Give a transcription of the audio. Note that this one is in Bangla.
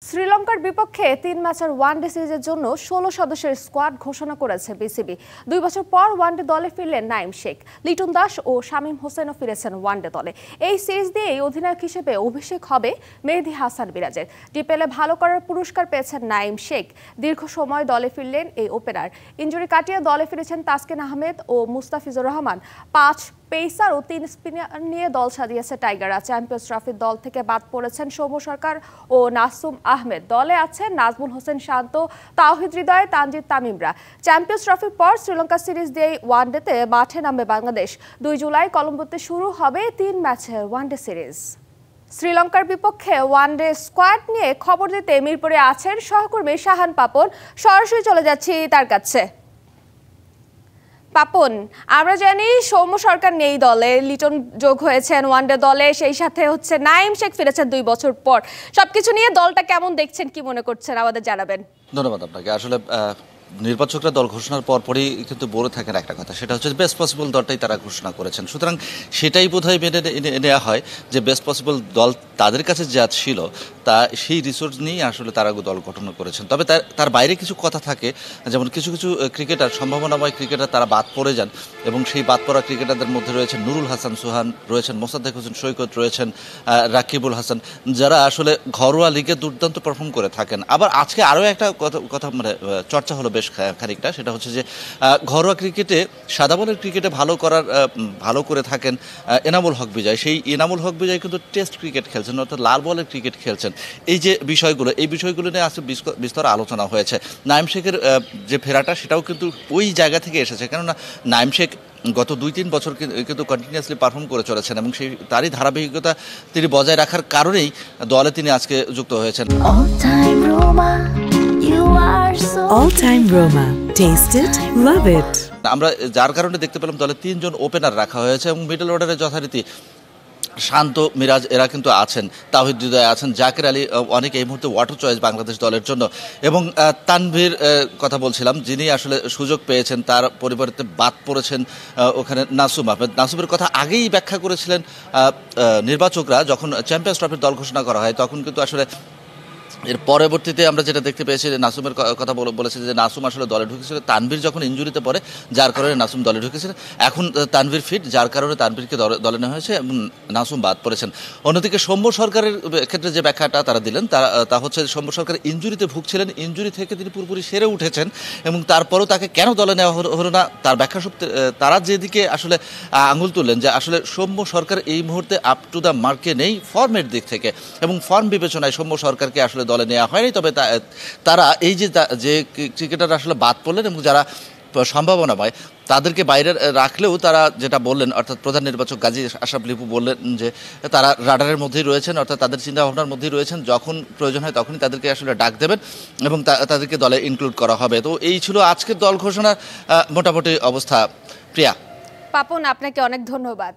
শ্রীলঙ্কার বিপক্ষে ৩ ম্যাচের ওয়ানডে সিরিজের জন্য ১৬ সদস্যের স্কোয়াড ঘোষণা করেছে বিসিবি। ২ বছর পর ওয়ানডে দলে ফিরলেন নাঈম শেখ, লিটন দাস ও শামীম হোসেনও ফিরেছেন ওয়ানডে দলে। এই সিরিজ দিয়েই অধিনায়ক হিসেবে অভিষেক হবে মেহেদী হাসান মিরাজের। ডিপিএলে ভালো করার পুরস্কার পেয়েছেন নাঈম শেখ। দীর্ঘ সময় দলে ফিরলেন এই ওপেনার। ইনজুরি কাটিয়ে দলে ফিরেছেন তাসকিন আহমেদ ও মুস্তাফিজুর রহমান। ৫ পেসার ও ৩ স্পিনার নিয়ে দল সাজিয়েছে টাইগাররা। চ্যাম্পিয়ন্স ট্রফির দল থেকে বাদ পড়েছেন সৌম্য সরকার ও নাসুম আহমেদ। দলে আছেন নাজমুল হোসেন শান্ত, তাওহিদ হৃদয়, তানজিদ তামিমরা। চ্যাম্পিয়ন্স ট্রফির পর শ্রীলঙ্কা সিরিজ দিয়েই ওয়ানডেতে মাঠে নামবে বাংলাদেশ। ২ জুলাই কলম্বোতে শুরু হবে ৩ ম্যাচের ওয়ানডে সিরিজ। শ্রীলঙ্কার বিপক্ষে ওয়ানডে স্কোয়াড নিয়ে খবর দিতে মিরপুরে আছেন সহকর্মী শাহান পাপন। সরাসরি চলে যাচ্ছি তার কাছে। পাপন, আমরা জানি সৌম্য সরকার নেই দলে, লিটন যোগ হয়েছেন ওয়ানডে দলে, সেই সাথে হচ্ছে নাঈম শেখ ফিরেছেন ২ বছর পর। সবকিছু নিয়ে দলটা কেমন দেখছেন, কি মনে করছেন আমাদের জানাবেন। ধন্যবাদ আপনাকে। আসলে নির্বাচকরা দল ঘোষণার পরপরই কিন্তু বলে থাকেন একটা কথা, সেটা হচ্ছে বেস্ট পসিবল দলটাই তারা ঘোষণা করেছেন। সুতরাং সেটাই বোধহয় মেনে নেওয়া হয় যে বেস্ট পসিবল দল তাদের কাছে যা ছিল তা সেই রিসোর্স নিয়েই আসলে তারা দল গঠন করেছেন। তবে তার বাইরে কিছু কথা থাকে, যেমন কিছু কিছু ক্রিকেটার, সম্ভাবনাময় ক্রিকেটার তারা বাদ পড়ে যান এবং সেই বাদ পড়া ক্রিকেটারদের মধ্যে রয়েছেন নুরুল হাসান সোহান, রয়েছেন মোসাদ্দেক হোসেন সৈকত, রয়েছেন রাকিবুল হাসান, যারা আসলে ঘরোয়া লিগে দুর্দান্ত পারফর্ম করে থাকেন। আবার আজকে আরও একটা কথা মানে চর্চা হলো বেশ খানিকটা, সেটা হচ্ছে যে ঘরোয়া ক্রিকেটে, সাদা বলের ক্রিকেটে ভালো করে থাকেন এনামুল হক বিজয়। সেই এনামুল হক বিজয় কিন্তু টেস্ট ক্রিকেট খেলছেন, অর্থাৎ লাল বলের ক্রিকেট খেলছেন। এই বিষয়গুলো নিয়ে আজকে বিস্তর আলোচনা হয়েছে। নাঈম শেখের যে ফেরাটা, সেটাও কিন্তু ওই জায়গা থেকে এসেছে, কেননা নাঈম শেখ গত ২-৩ বছর কিন্তু কন্টিনিউয়াসলি পারফর্ম করে চলেছেন এবং তারই ধারাবাহিকতা তিনি বজায় রাখার কারণেই দলে তিনি আজকে যুক্ত হয়েছেন। All time Roma. Taste it, love it. আমরা যার কারণে দেখতে পেলাম দলে ৩ জন ওপেনার রাখা হয়েছে এবং মিডল অর্ডারে যথারীতি শান্ত, মিরাজ এরা কিন্তু আছেন, তাওহিদ হৃদয় আছেন, জাকের আলী অনেক এই মুহূর্তে ওয়াটার চয়েস বাংলাদেশ দলের জন্য। এবং তানভীর কথা বলছিলাম, যিনি আসলে সুযোগ পেয়েছেন, তার পরিবর্তে বাদ পড়েছেন ওখানে নাসুম আহমেদ। নাসুমের কথা আগেই ব্যাখ্যা করেছিলেন নির্বাচকরা, যখন চ্যাম্পিয়ন্স ট্রফির দল ঘোষণা করা হয় তখন কিন্তু আসলে এর পরবর্তীতে আমরা যেটা দেখতে পেয়েছি যে নাসুমের কথা বলেছে যে নাসুম আসলে দলে ঢুকেছিল তানভীর যখন ইনজুরিতে পড়ে, যার কারণে নাসুম দলে ঢুকেছিল। এখন তানভীর ফিট, যার কারণে তানভীরকে দলে নেওয়া হয়েছে এবং নাসুম বাদ পড়েছেন। অন্যদিকে সৌম্য সরকারের ক্ষেত্রে যে ব্যাখ্যাটা তারা দিলেন তা হচ্ছে সৌম্য সরকার ইনজুরিতে ভুগছিলেন, ইনজুরি থেকে তিনি পুরোপুরি সেরে উঠেছেন এবং তারপরও তাকে কেন দলে নেওয়া হলো না, তার ব্যাখ্যা তারা যেদিকে আসলে আঙুল তুললেন যে আসলে সৌম্য সরকার এই মুহূর্তে আপ টু দ্য মার্কে নেই ফর্মের দিক থেকে, এবং ফর্ম বিবেচনায় সৌম্য সরকারকে আসলে দলে নেওয়া হয়নি। তবে তারা এই যে ক্রিকেটার আসলে বাদ পড়লেন এবং যারা সম্ভাবনাময় তাদেরকে বাইরে রাখলেও তারা যেটা বললেন, অর্থাৎ প্রধান নির্বাচক গাজী আশরাফ লিপু বললেন যে তারা রাডারের মধ্যেই রয়েছেন, অর্থাৎ তাদের চিন্তাভাবনার মধ্যেই রয়েছেন, যখন প্রয়োজন হয় তখনই তাদেরকে আসলে ডাক দেবেন এবং তাদেরকে দলে ইনক্লুড করা হবে। তো এই ছিল আজকের দল ঘোষণার মোটামুটি অবস্থা। প্রিয়া। পাপন, আপনাকে অনেক ধন্যবাদ।